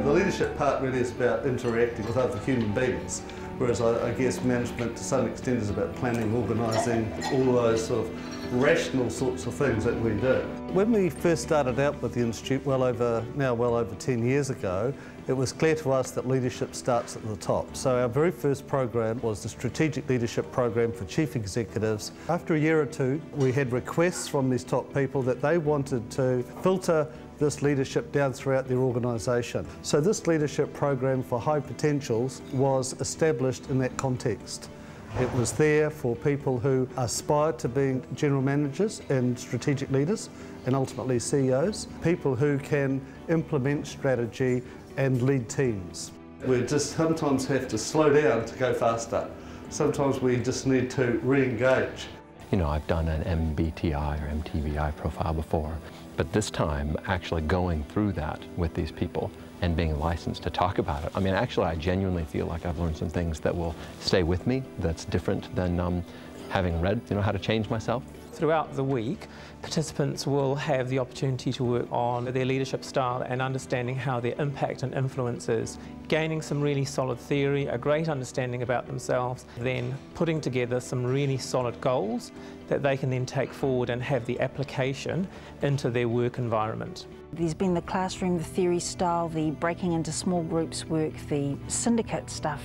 The leadership part really is about interacting with other human beings, whereas I guess management to some extent is about planning, organising, all those sort of rational sorts of things that we do. When we first started out with the Institute well over 10 years ago, it was clear to us that leadership starts at the top. So our very first program was the Strategic Leadership Programme for Chief Executives. After a year or two, we had requests from these top people that they wanted to filter this leadership down throughout their organisation. So this leadership program for high potentials was established in that context. It was there for people who aspire to being general managers and strategic leaders and ultimately CEOs, people who can implement strategy and lead teams. We just sometimes have to slow down to go faster. Sometimes we just need to re-engage. You know, I've done an MBTI or MTBI profile before, but this time actually going through that with these people and being licensed to talk about it. I mean, actually, I genuinely feel like I've learned some things that will stay with me that's different than having read, you know, how to change myself. Throughout the week, participants will have the opportunity to work on their leadership style and understanding how their impact and influence is, gaining some really solid theory, a great understanding about themselves, then putting together some really solid goals that they can then take forward and have the application into their work environment. There's been the classroom, the theory style, the breaking into small groups work, the syndicate stuff,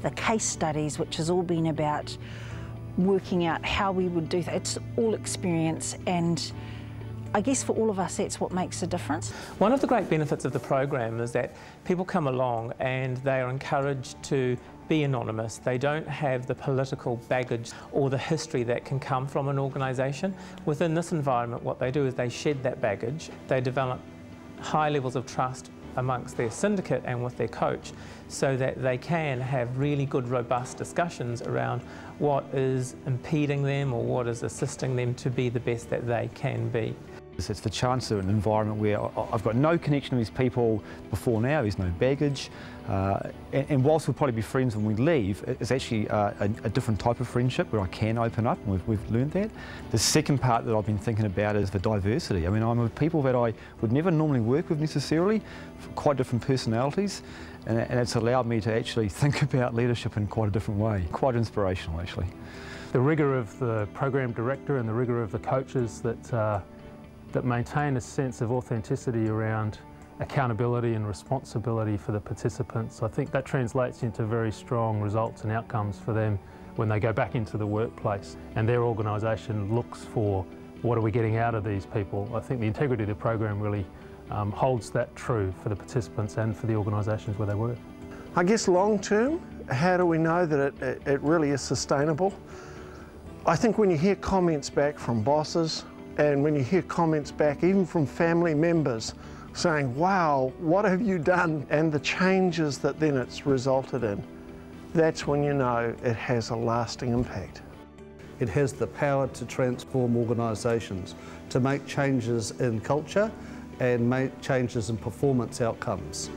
the case studies, which has all been about working out how we would do that. It's all experience, and I guess for all of us that's what makes a difference. One of the great benefits of the program is that people come along and they are encouraged to be anonymous. They don't have the political baggage or the history that can come from an organisation. Within this environment, what they do is they shed that baggage. They develop high levels of trust amongst their syndicate and with their coach, so that they can have really good, robust discussions around what is impeding them or what is assisting them to be the best that they can be. It's the chance of an environment where I've got no connection with these people before now, there's no baggage, and whilst we'll probably be friends when we leave, it's actually a different type of friendship where I can open up, and we've learned that. The second part that I've been thinking about is the diversity. I mean, I'm with people that I would never normally work with necessarily, quite different personalities, and it's allowed me to actually think about leadership in quite a different way. Quite inspirational, actually. The rigour of the program director and the rigour of the coaches that maintain a sense of authenticity around accountability and responsibility for the participants. I think that translates into very strong results and outcomes for them when they go back into the workplace and their organisation looks for what are we getting out of these people. I think the integrity of the program really holds that true for the participants and for the organisations where they work. I guess long term, how do we know that it really is sustainable? I think when you hear comments back from bosses, and when you hear comments back even from family members saying, wow, what have you done? And the changes that then it's resulted in, that's when you know it has a lasting impact. It has the power to transform organisations, to make changes in culture and make changes in performance outcomes.